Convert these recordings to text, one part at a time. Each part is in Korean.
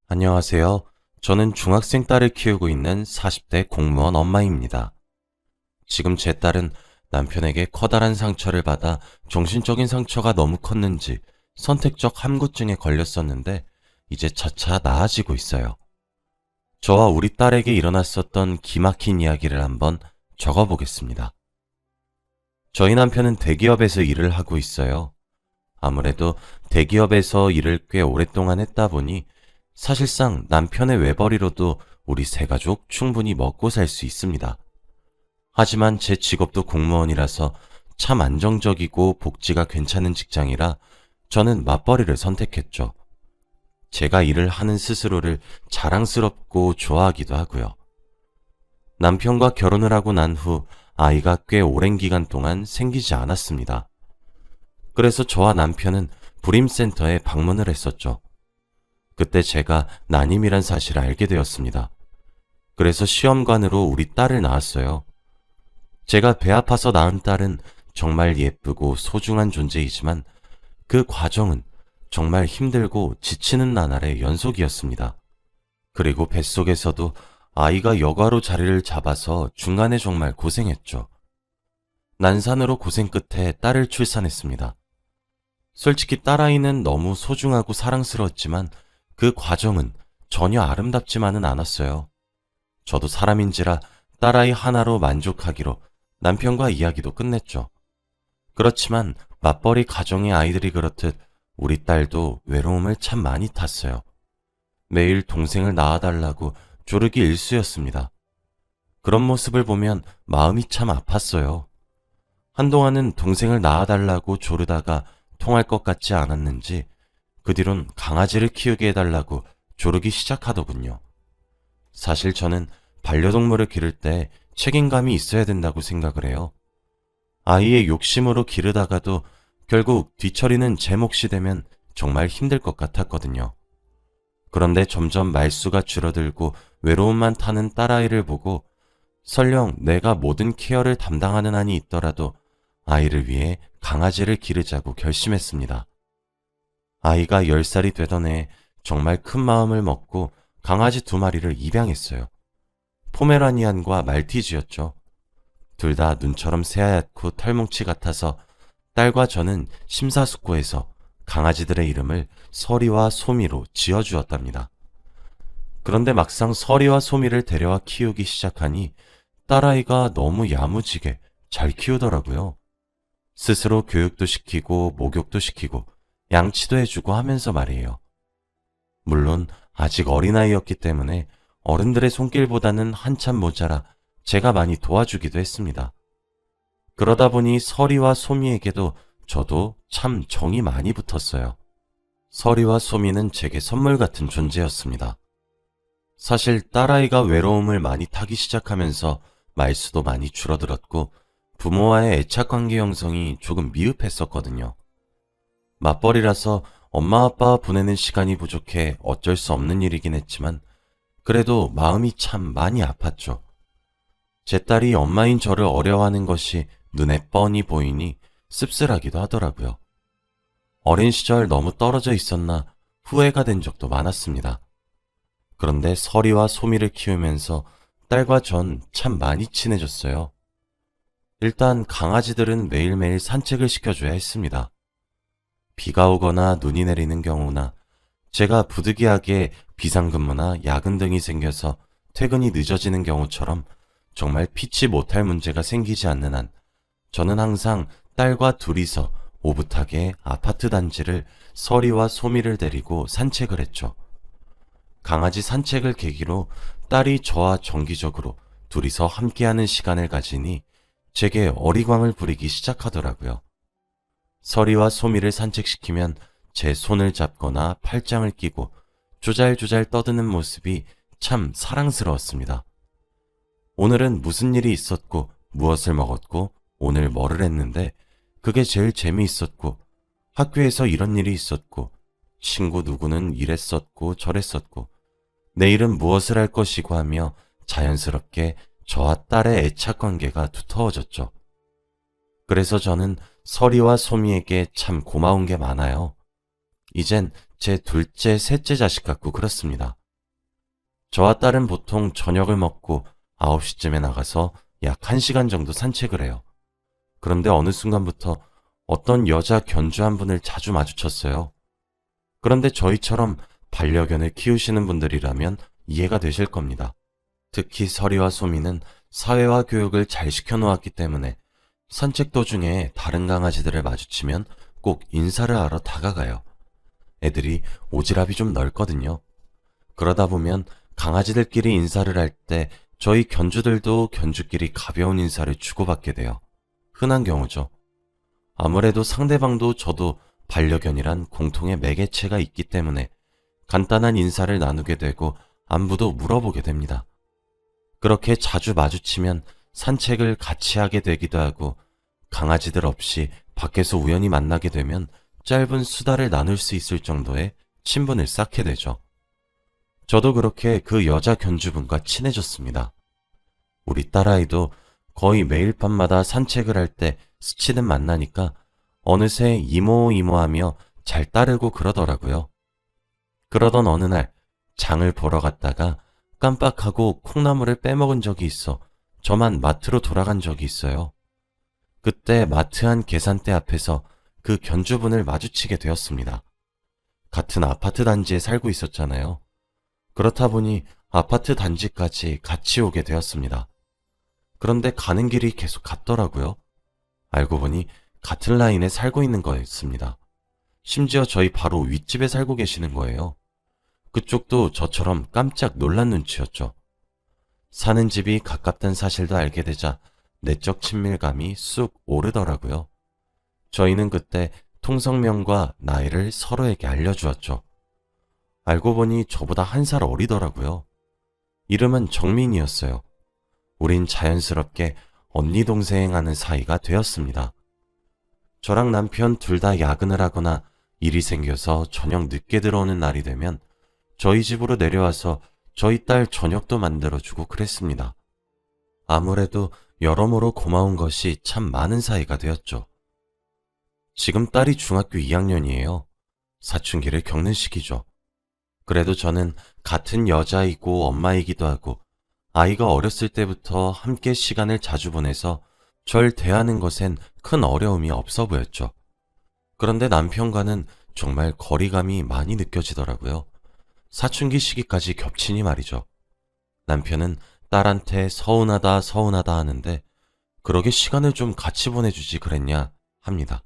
안녕하세요. 저는 중학생 딸을 키우고 있는 40대 공무원 엄마입니다. 지금 제 딸은 남편에게 커다란 상처를 받아 정신적인 상처가 너무 컸는지 선택적 함구증에 걸렸었는데 이제 차차 나아지고 있어요. 저와 우리 딸에게 일어났었던 기막힌 이야기를 한번 적어보겠습니다. 저희 남편은 대기업에서 일을 하고 있어요. 아무래도 대기업에서 일을 꽤 오랫동안 했다 보니 사실상 남편의 외벌이로도 우리 세 가족 충분히 먹고 살 수 있습니다. 하지만 제 직업도 공무원이라서 참 안정적이고 복지가 괜찮은 직장이라 저는 맞벌이를 선택했죠. 제가 일을 하는 스스로를 자랑스럽고 좋아하기도 하고요. 남편과 결혼을 하고 난 후 아이가 꽤 오랜 기간 동안 생기지 않았습니다. 그래서 저와 남편은 불임센터에 방문을 했었죠. 그때 제가 난임이란 사실을 알게 되었습니다. 그래서 시험관으로 우리 딸을 낳았어요. 제가 배 아파서 낳은 딸은 정말 예쁘고 소중한 존재이지만 그 과정은 정말 힘들고 지치는 나날의 연속이었습니다. 그리고 뱃속에서도 아이가 여과로 자리를 잡아서 중간에 정말 고생했죠. 난산으로 고생 끝에 딸을 출산했습니다. 솔직히 딸아이는 너무 소중하고 사랑스러웠지만 그 과정은 전혀 아름답지만은 않았어요. 저도 사람인지라 딸아이 하나로 만족하기로 남편과 이야기도 끝냈죠. 그렇지만 맞벌이 가정의 아이들이 그렇듯 우리 딸도 외로움을 참 많이 탔어요. 매일 동생을 낳아달라고 조르기 일쑤였습니다. 그런 모습을 보면 마음이 참 아팠어요. 한동안은 동생을 낳아달라고 조르다가 통할 것 같지 않았는지 그 뒤론 강아지를 키우게 해달라고 조르기 시작하더군요. 사실 저는 반려동물을 기를 때 책임감이 있어야 된다고 생각을 해요. 아이의 욕심으로 기르다가도 결국 뒤처리는 제 몫이 되면 정말 힘들 것 같았거든요. 그런데 점점 말수가 줄어들고 외로움만 타는 딸아이를 보고 설령 내가 모든 케어를 담당하는 한이 있더라도 아이를 위해 강아지를 기르자고 결심했습니다. 아이가 10살이 되던 해에 정말 큰 마음을 먹고 강아지 2마리를 입양했어요. 포메라니안과 말티즈였죠. 둘 다 눈처럼 새하얗고 털뭉치 같아서 딸과 저는 심사숙고해서 강아지들의 이름을 서리와 소미로 지어주었답니다. 그런데 막상 서리와 소미를 데려와 키우기 시작하니 딸아이가 너무 야무지게 잘 키우더라고요. 스스로 교육도 시키고 목욕도 시키고 양치도 해주고 하면서 말이에요. 물론 아직 어린아이였기 때문에 어른들의 손길보다는 한참 모자라 제가 많이 도와주기도 했습니다. 그러다 보니 서리와 소미에게도 저도 참 정이 많이 붙었어요. 서리와 소미는 제게 선물 같은 존재였습니다. 사실 딸아이가 외로움을 많이 타기 시작하면서 말수도 많이 줄어들었고 부모와의 애착관계 형성이 조금 미흡했었거든요. 맞벌이라서 엄마 아빠와 보내는 시간이 부족해 어쩔 수 없는 일이긴 했지만 그래도 마음이 참 많이 아팠죠. 제 딸이 엄마인 저를 어려워하는 것이 눈에 뻔히 보이니 씁쓸하기도 하더라고요. 어린 시절 너무 떨어져 있었나 후회가 된 적도 많았습니다. 그런데 서리와 소미를 키우면서 딸과 전 참 많이 친해졌어요. 일단 강아지들은 매일매일 산책을 시켜줘야 했습니다. 비가 오거나 눈이 내리는 경우나 제가 부득이하게 비상근무나 야근 등이 생겨서 퇴근이 늦어지는 경우처럼 정말 피치 못할 문제가 생기지 않는 한 저는 항상 딸과 둘이서 오붓하게 아파트 단지를 서리와 소미를 데리고 산책을 했죠. 강아지 산책을 계기로 딸이 저와 정기적으로 둘이서 함께하는 시간을 가지니 제게 어리광을 부리기 시작하더라고요. 서리와 소미를 산책시키면 제 손을 잡거나 팔짱을 끼고 조잘조잘 떠드는 모습이 참 사랑스러웠습니다. 오늘은 무슨 일이 있었고 무엇을 먹었고 오늘 뭐를 했는데 그게 제일 재미있었고 학교에서 이런 일이 있었고 친구 누구는 이랬었고 저랬었고 내일은 무엇을 할 것이고 하며 자연스럽게 저와 딸의 애착관계가 두터워졌죠. 그래서 저는 서리와 소미에게 참 고마운 게 많아요. 이젠 제 둘째, 셋째 자식 같고 그렇습니다. 저와 딸은 보통 저녁을 먹고 9시쯤에 나가서 약 1시간 정도 산책을 해요. 그런데 어느 순간부터 어떤 여자 견주 한 분을 자주 마주쳤어요. 그런데 저희처럼 반려견을 키우시는 분들이라면 이해가 되실 겁니다. 특히 서리와 소미는 사회화 교육을 잘 시켜놓았기 때문에 산책 도중에 다른 강아지들을 마주치면 꼭 인사를 하러 다가가요. 애들이 오지랖이 좀 넓거든요. 그러다 보면 강아지들끼리 인사를 할 때 저희 견주들도 견주끼리 가벼운 인사를 주고받게 돼요. 흔한 경우죠. 아무래도 상대방도 저도 반려견이란 공통의 매개체가 있기 때문에 간단한 인사를 나누게 되고 안부도 물어보게 됩니다. 그렇게 자주 마주치면 산책을 같이 하게 되기도 하고 강아지들 없이 밖에서 우연히 만나게 되면 짧은 수다를 나눌 수 있을 정도의 친분을 쌓게 되죠. 저도 그렇게 그 여자 견주분과 친해졌습니다. 우리 딸아이도 거의 매일 밤마다 산책을 할 때 스치듯 만나니까 어느새 이모 이모하며 잘 따르고 그러더라고요. 그러던 어느 날 장을 보러 갔다가 깜빡하고 콩나물을 빼먹은 적이 있어 저만 마트로 돌아간 적이 있어요. 그때 마트 안 계산대 앞에서 그 견주분을 마주치게 되었습니다. 같은 아파트 단지에 살고 있었잖아요. 그렇다 보니 아파트 단지까지 같이 오게 되었습니다. 그런데 가는 길이 계속 같더라고요. 알고 보니 같은 라인에 살고 있는 거였습니다. 심지어 저희 바로 윗집에 살고 계시는 거예요. 그쪽도 저처럼 깜짝 놀란 눈치였죠. 사는 집이 가깝다는 사실도 알게 되자 내적 친밀감이 쑥 오르더라고요. 저희는 그때 통성명과 나이를 서로에게 알려주었죠. 알고 보니 저보다 1살 어리더라고요. 이름은 정민이었어요. 우린 자연스럽게 언니 동생 하는 사이가 되었습니다. 저랑 남편 둘 다 야근을 하거나 일이 생겨서 저녁 늦게 들어오는 날이 되면 저희 집으로 내려와서 저희 딸 저녁도 만들어주고 그랬습니다. 아무래도 여러모로 고마운 것이 참 많은 사이가 되었죠. 지금 딸이 중학교 2학년이에요. 사춘기를 겪는 시기죠. 그래도 저는 같은 여자이고 엄마이기도 하고 아이가 어렸을 때부터 함께 시간을 자주 보내서 절 대하는 것엔 큰 어려움이 없어 보였죠. 그런데 남편과는 정말 거리감이 많이 느껴지더라고요. 사춘기 시기까지 겹치니 말이죠. 남편은 딸한테 서운하다 서운하다 하는데 그러게 시간을 좀 같이 보내주지 그랬냐 합니다.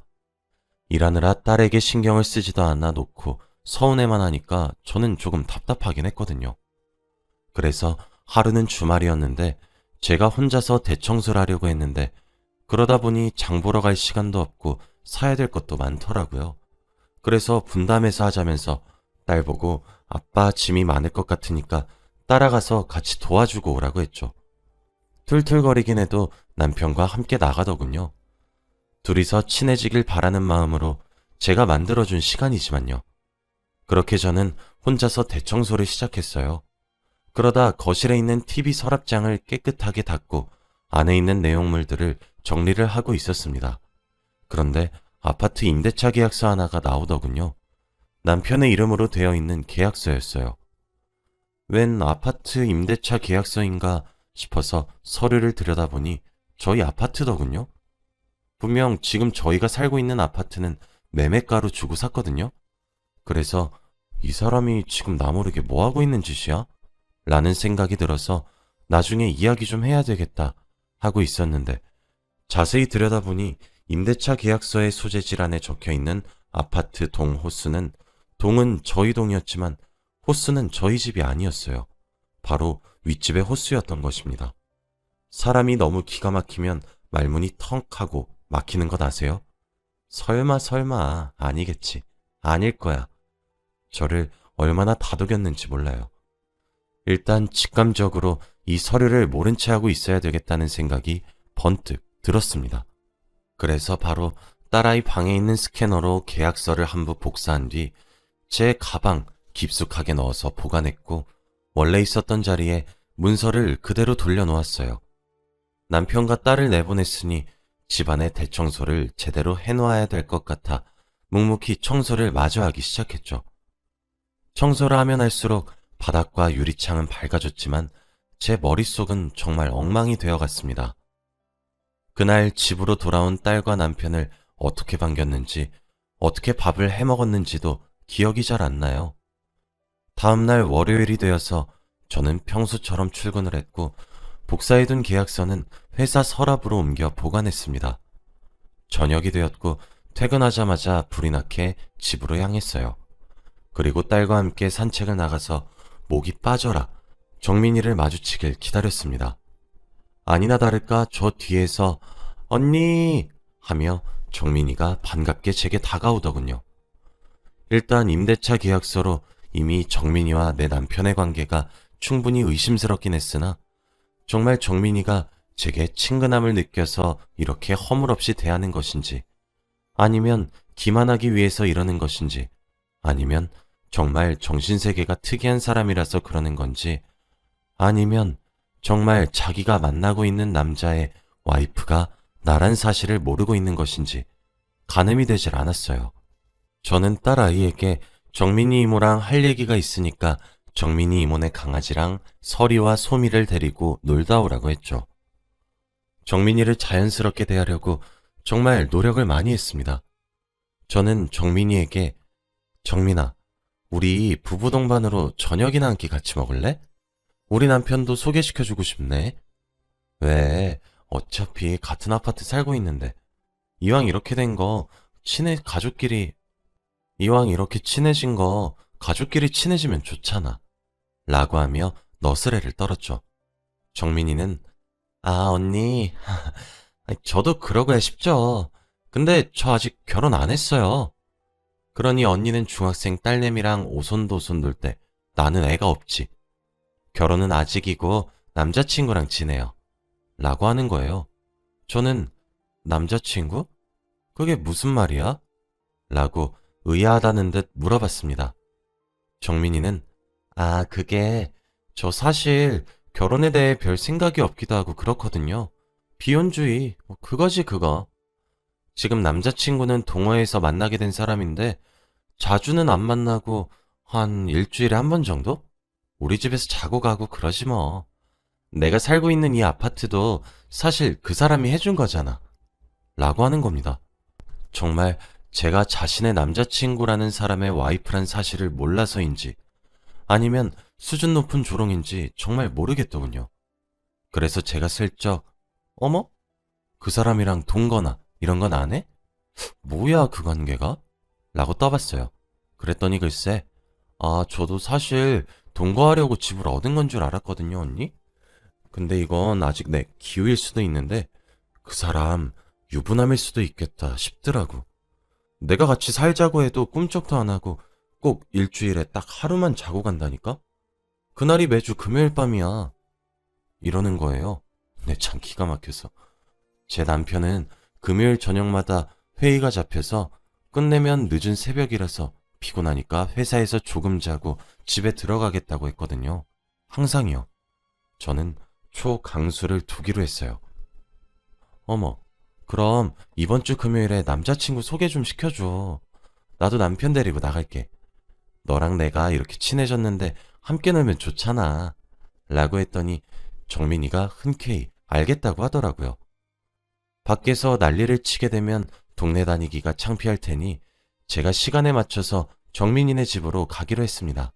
일하느라 딸에게 신경을 쓰지도 않아 놓고 서운해만 하니까 저는 조금 답답하긴 했거든요. 그래서 하루는 주말이었는데 제가 혼자서 대청소를 하려고 했는데 그러다 보니 장 보러 갈 시간도 없고 사야 될 것도 많더라고요. 그래서 분담해서 하자면서 딸 보고 아빠 짐이 많을 것 같으니까 따라가서 같이 도와주고 오라고 했죠. 툴툴거리긴 해도 남편과 함께 나가더군요. 둘이서 친해지길 바라는 마음으로 제가 만들어준 시간이지만요. 그렇게 저는 혼자서 대청소를 시작했어요. 그러다 거실에 있는 TV 서랍장을 깨끗하게 닦고 안에 있는 내용물들을 정리를 하고 있었습니다. 그런데 아파트 임대차 계약서 하나가 나오더군요. 남편의 이름으로 되어 있는 계약서였어요. 웬 아파트 임대차 계약서인가 싶어서 서류를 들여다보니 저희 아파트더군요. 분명 지금 저희가 살고 있는 아파트는 매매가로 주고 샀거든요. 그래서 이 사람이 지금 나 모르게 뭐 하고 있는 짓이야? 라는 생각이 들어서 나중에 이야기 좀 해야 되겠다 하고 있었는데 자세히 들여다보니 임대차 계약서의 소재지란에 적혀있는 아파트 동 호수는 동은 저희 동이었지만 호수는 저희 집이 아니었어요. 바로 윗집의 호수였던 것입니다. 사람이 너무 기가 막히면 말문이 턱 하고 막히는 것 아세요? 설마 아니겠지. 아닐 거야. 저를 얼마나 다독였는지 몰라요. 일단 직감적으로 이 서류를 모른 채 하고 있어야 되겠다는 생각이 번뜩 들었습니다. 그래서 바로 딸아이 방에 있는 스캐너로 계약서를 한 부 복사한 뒤 제 가방 깊숙하게 넣어서 보관했고 원래 있었던 자리에 문서를 그대로 돌려놓았어요. 남편과 딸을 내보냈으니 집안의 대청소를 제대로 해놓아야 될 것 같아 묵묵히 청소를 마저 하기 시작했죠. 청소를 하면 할수록 바닥과 유리창은 밝아졌지만 제 머릿속은 정말 엉망이 되어갔습니다. 그날 집으로 돌아온 딸과 남편을 어떻게 반겼는지, 어떻게 밥을 해먹었는지도 기억이 잘 안 나요. 다음날 월요일이 되어서 저는 평소처럼 출근을 했고 복사해둔 계약서는 회사 서랍으로 옮겨 보관했습니다. 저녁이 되었고 퇴근하자마자 불이 나게 집으로 향했어요. 그리고 딸과 함께 산책을 나가서 목이 빠져라 정민이를 마주치길 기다렸습니다. 아니나 다를까 저 뒤에서 언니 하며 정민이가 반갑게 제게 다가오더군요. 일단 임대차 계약서로 이미 정민이와 내 남편의 관계가 충분히 의심스럽긴 했으나 정말 정민이가 제게 친근함을 느껴서 이렇게 허물없이 대하는 것인지, 아니면 기만하기 위해서 이러는 것인지, 아니면 정말 정신세계가 특이한 사람이라서 그러는 건지, 아니면 정말 자기가 만나고 있는 남자의 와이프가 나란 사실을 모르고 있는 것인지 가늠이 되질 않았어요. 저는 딸아이에게 정민이 이모랑 할 얘기가 있으니까 정민이 이모네 강아지랑 서리와 소미를 데리고 놀다 오라고 했죠. 정민이를 자연스럽게 대하려고 정말 노력을 많이 했습니다. 저는 정민이에게 정민아, 우리 부부 동반으로 저녁이나 한 끼 같이 먹을래? 우리 남편도 소개시켜주고 싶네. 왜? 어차피 같은 아파트 살고 있는데 이왕 이렇게 된 거 이왕 이렇게 친해진 거 가족끼리 친해지면 좋잖아. 라고 하며 너스레를 떨었죠. 정민이는 언니 저도 그러고야 싶죠. 근데 저 아직 결혼 안 했어요. 그러니 언니는 중학생 딸내미랑 오손도손 놀 때 나는 애가 없지. 결혼은 아직이고 남자친구랑 지내요. 라고 하는 거예요. 저는 남자친구? 그게 무슨 말이야? 라고 의아하다는 듯 물어봤습니다. 정민이는 그게 저 사실 결혼에 대해 별 생각이 없기도 하고 그렇거든요. 비혼주의, 그거지 그거. 지금 남자친구는 동호회에서 만나게 된 사람인데 자주는 안 만나고 한 일주일에 한 번 정도? 우리 집에서 자고 가고 그러지 뭐. 내가 살고 있는 이 아파트도 사실 그 사람이 해준 거잖아. 라고 하는 겁니다. 정말 제가 자신의 남자친구라는 사람의 와이프란 사실을 몰라서인지 아니면 수준 높은 조롱인지 정말 모르겠더군요. 그래서 제가 슬쩍 어머? 그 사람이랑 동거나 이런 건 안 해? 뭐야 그 관계가? 라고 떠봤어요. 그랬더니 글쎄 저도 사실 동거하려고 집을 얻은 건 줄 알았거든요 언니? 근데 이건 아직 내 기우일 수도 있는데 그 사람 유부남일 수도 있겠다 싶더라고. 내가 같이 살자고 해도 꿈쩍도 안 하고 꼭 일주일에 딱 하루만 자고 간다니까? 그날이 매주 금요일 밤이야. 이러는 거예요. 네, 참 기가 막혀서. 제 남편은 금요일 저녁마다 회의가 잡혀서 끝내면 늦은 새벽이라서 피곤하니까 회사에서 조금 자고 집에 들어가겠다고 했거든요. 항상이요. 저는 초강수를 두기로 했어요. 어머, 그럼 이번 주 금요일에 남자친구 소개 좀 시켜줘. 나도 남편 데리고 나갈게. 너랑 내가 이렇게 친해졌는데 함께 놀면 좋잖아. 라고 했더니 정민이가 흔쾌히 알겠다고 하더라고요. 밖에서 난리를 치게 되면 동네 다니기가 창피할 테니 제가 시간에 맞춰서 정민이네 집으로 가기로 했습니다.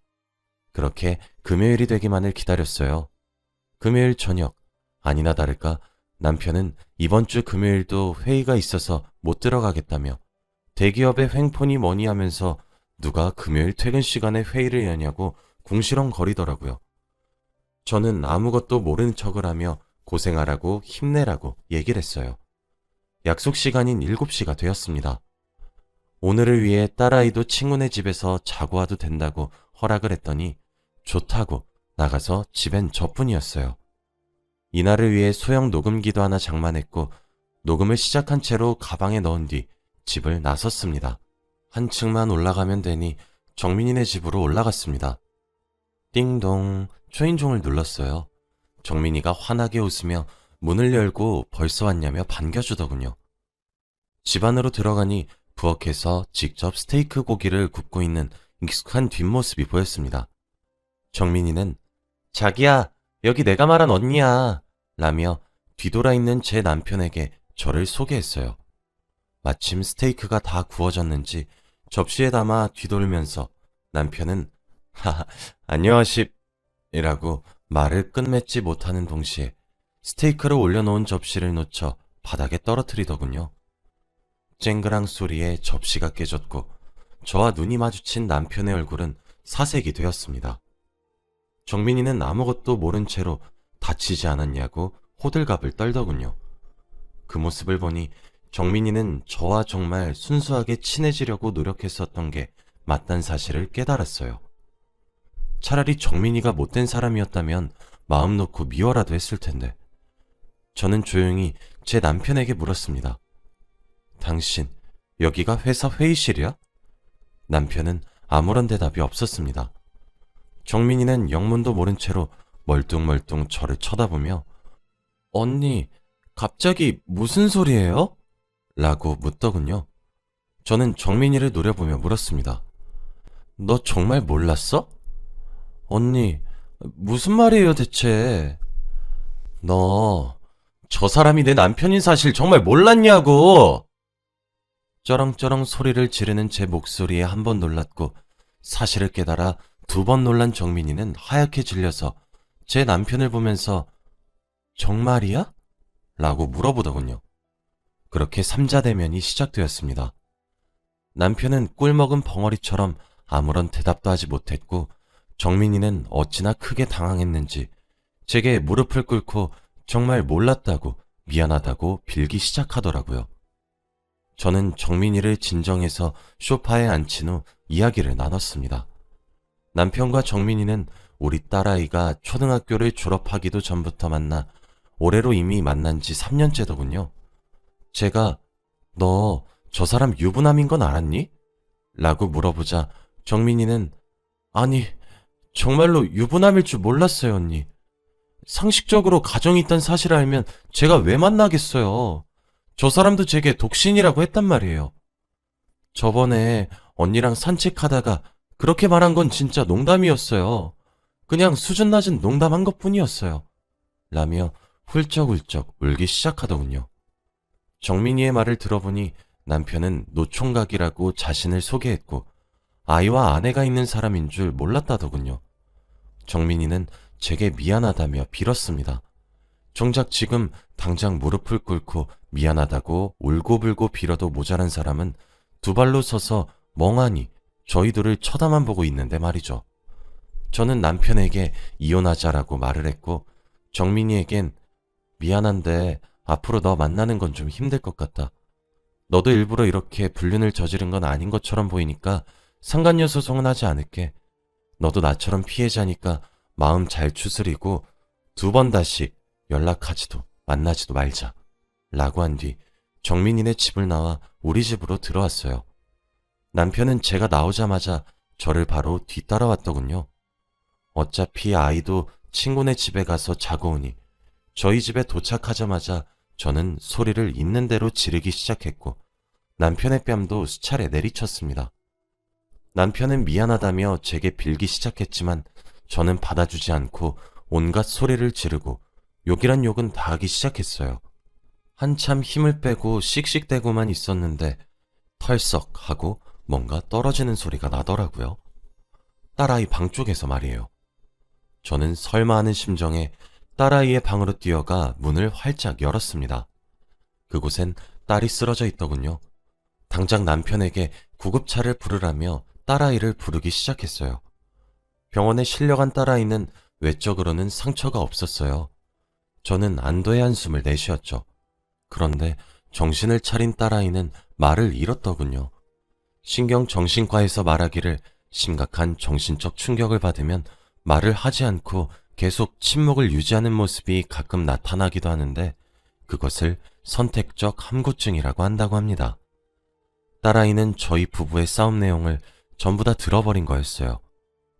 그렇게 금요일이 되기만을 기다렸어요. 금요일 저녁, 아니나 다를까 남편은 이번 주 금요일도 회의가 있어서 못 들어가겠다며 대기업의 횡포니 뭐니 하면서 누가 금요일 퇴근 시간에 회의를 여냐고 궁시렁거리더라고요. 저는 아무것도 모르는 척을 하며 고생하라고 힘내라고 얘기를 했어요. 약속 시간인 7시가 되었습니다. 오늘을 위해 딸아이도 친구네 집에서 자고 와도 된다고 허락을 했더니 좋다고 나가서 집엔 저뿐이었어요. 이날을 위해 소형 녹음기도 하나 장만했고 녹음을 시작한 채로 가방에 넣은 뒤 집을 나섰습니다. 한층만 올라가면 되니 정민이네 집으로 올라갔습니다. 띵동 초인종을 눌렀어요. 정민이가 환하게 웃으며 문을 열고 벌써 왔냐며 반겨주더군요. 집 안으로 들어가니 부엌에서 직접 스테이크 고기를 굽고 있는 익숙한 뒷모습이 보였습니다. 정민이는 자기야, 여기 내가 말한 언니야 라며 뒤돌아 있는 제 남편에게 저를 소개했어요. 마침 스테이크가 다 구워졌는지 접시에 담아 뒤돌면서 남편은 하하, 안녕하십이라고 말을 끝맺지 못하는 동시에 스테이크를 올려놓은 접시를 놓쳐 바닥에 떨어뜨리더군요. 쨍그랑 소리에 접시가 깨졌고 저와 눈이 마주친 남편의 얼굴은 사색이 되었습니다. 정민이는 아무것도 모른 채로 다치지 않았냐고 호들갑을 떨더군요. 그 모습을 보니 정민이는 저와 정말 순수하게 친해지려고 노력했었던 게 맞단 사실을 깨달았어요. 차라리 정민이가 못된 사람이었다면 마음 놓고 미워라도 했을 텐데. 저는 조용히 제 남편에게 물었습니다. 당신, 여기가 회사 회의실이야? 남편은 아무런 대답이 없었습니다. 정민이는 영문도 모른 채로 멀뚱멀뚱 저를 쳐다보며 언니, 갑자기 무슨 소리예요? 라고 묻더군요. 저는 정민이를 노려보며 물었습니다. 너 정말 몰랐어? 언니, 무슨 말이에요 대체? 너, 저 사람이 내 남편인 사실 정말 몰랐냐고! 쩌렁쩌렁 소리를 지르는 제 목소리에 한 번 놀랐고 사실을 깨달아 두 번 놀란 정민이는 하얗게 질려서 제 남편을 보면서 정말이야? 라고 물어보더군요. 그렇게 삼자대면이 시작되었습니다. 남편은 꿀먹은 벙어리처럼 아무런 대답도 하지 못했고 정민이는 어찌나 크게 당황했는지 제게 무릎을 꿇고 정말 몰랐다고 미안하다고 빌기 시작하더라고요. 저는 정민이를 진정해서 소파에 앉힌 후 이야기를 나눴습니다. 남편과 정민이는 우리 딸아이가 초등학교를 졸업하기도 전부터 만나 올해로 이미 만난 지 3년째더군요. 제가 너 저 사람 유부남인 건 알았니? 라고 물어보자 정민이는 아니 정말로 유부남일 줄 몰랐어요 언니. 상식적으로 가정이 있단 사실을 알면 제가 왜 만나겠어요. 저 사람도 제게 독신이라고 했단 말이에요. 저번에 언니랑 산책하다가 그렇게 말한 건 진짜 농담이었어요. 그냥 수준 낮은 농담한 것뿐이었어요. 라며 훌쩍훌쩍 울기 시작하더군요. 정민이의 말을 들어보니 남편은 노총각이라고 자신을 소개했고 아이와 아내가 있는 사람인 줄 몰랐다더군요. 정민이는 제게 미안하다며 빌었습니다. 정작 지금 당장 무릎을 꿇고 미안하다고 울고불고 빌어도 모자란 사람은 두 발로 서서 멍하니 저희들을 쳐다만 보고 있는데 말이죠. 저는 남편에게 이혼하자라고 말을 했고 정민이에겐 미안한데 앞으로 너 만나는 건 좀 힘들 것 같다. 너도 일부러 이렇게 불륜을 저지른 건 아닌 것처럼 보이니까 상간녀 소송은 하지 않을게. 너도 나처럼 피해자니까 마음 잘 추스리고 두 번 다시 연락하지도 만나지도 말자. 라고 한 뒤 정민이네 집을 나와 우리 집으로 들어왔어요. 남편은 제가 나오자마자 저를 바로 뒤따라왔더군요. 어차피 아이도 친구네 집에 가서 자고 오니 저희 집에 도착하자마자 저는 소리를 있는 대로 지르기 시작했고 남편의 뺨도 수차례 내리쳤습니다. 남편은 미안하다며 제게 빌기 시작했지만 저는 받아주지 않고 온갖 소리를 지르고 욕이란 욕은 다 하기 시작했어요. 한참 힘을 빼고 씩씩대고만 있었는데 털썩 하고 뭔가 떨어지는 소리가 나더라고요. 딸아이 방 쪽에서 말이에요. 저는 설마 하는 심정에 딸아이의 방으로 뛰어가 문을 활짝 열었습니다. 그곳엔 딸이 쓰러져 있더군요. 당장 남편에게 구급차를 부르라며 딸아이를 부르기 시작했어요. 병원에 실려간 딸아이는 외적으로는 상처가 없었어요. 저는 안도의 한숨을 내쉬었죠. 그런데 정신을 차린 딸아이는 말을 잃었더군요. 신경정신과에서 말하기를 심각한 정신적 충격을 받으면 말을 하지 않고 계속 침묵을 유지하는 모습이 가끔 나타나기도 하는데 그것을 선택적 함구증이라고 한다고 합니다. 딸아이는 저희 부부의 싸움 내용을 전부 다 들어버린 거였어요.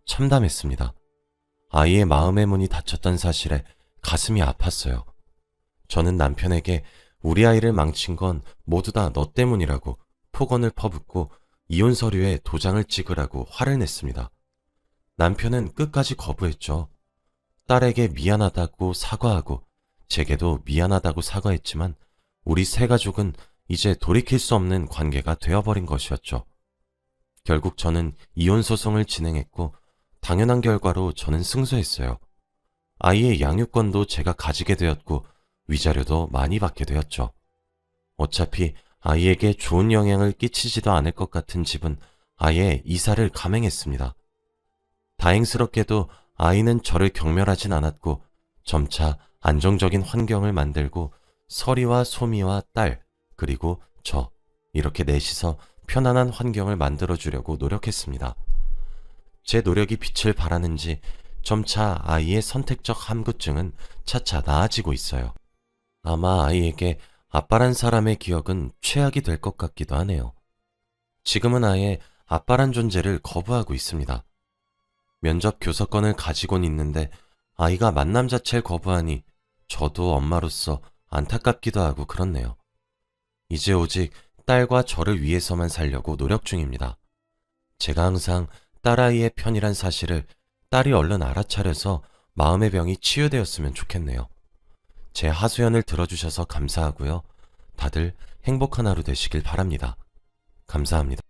참담했습니다. 아이의 마음의 문이 닫혔던 사실에 가슴이 아팠어요. 저는 남편에게 우리 아이를 망친 건 모두 다 너 때문이라고 폭언을 퍼붓고 이혼 서류에 도장을 찍으라고 화를 냈습니다. 남편은 끝까지 거부했죠. 딸에게 미안하다고 사과하고 제게도 미안하다고 사과했지만 우리 세 가족은 이제 돌이킬 수 없는 관계가 되어버린 것이었죠. 결국 저는 이혼 소송을 진행했고 당연한 결과로 저는 승소했어요. 아이의 양육권도 제가 가지게 되었고 위자료도 많이 받게 되었죠. 어차피 아이에게 좋은 영향을 끼치지도 않을 것 같은 집은 아예 이사를 감행했습니다. 다행스럽게도 아이는 저를 경멸하진 않았고 점차 안정적인 환경을 만들고 서리와 소미와 딸 그리고 저 이렇게 넷이서 편안한 환경을 만들어주려고 노력했습니다. 제 노력이 빛을 발하는지 점차 아이의 선택적 함구증은 차차 나아지고 있어요. 아마 아이에게 아빠란 사람의 기억은 최악이 될 것 같기도 하네요. 지금은 아예 아빠란 존재를 거부하고 있습니다. 면접 교섭권을 가지곤 있는데 아이가 만남 자체를 거부하니 저도 엄마로서 안타깝기도 하고 그렇네요. 이제 오직 딸과 저를 위해서만 살려고 노력 중입니다. 제가 항상 딸아이의 편이란 사실을 딸이 얼른 알아차려서 마음의 병이 치유되었으면 좋겠네요. 제 하소연을 들어주셔서 감사하고요. 다들 행복한 하루 되시길 바랍니다. 감사합니다.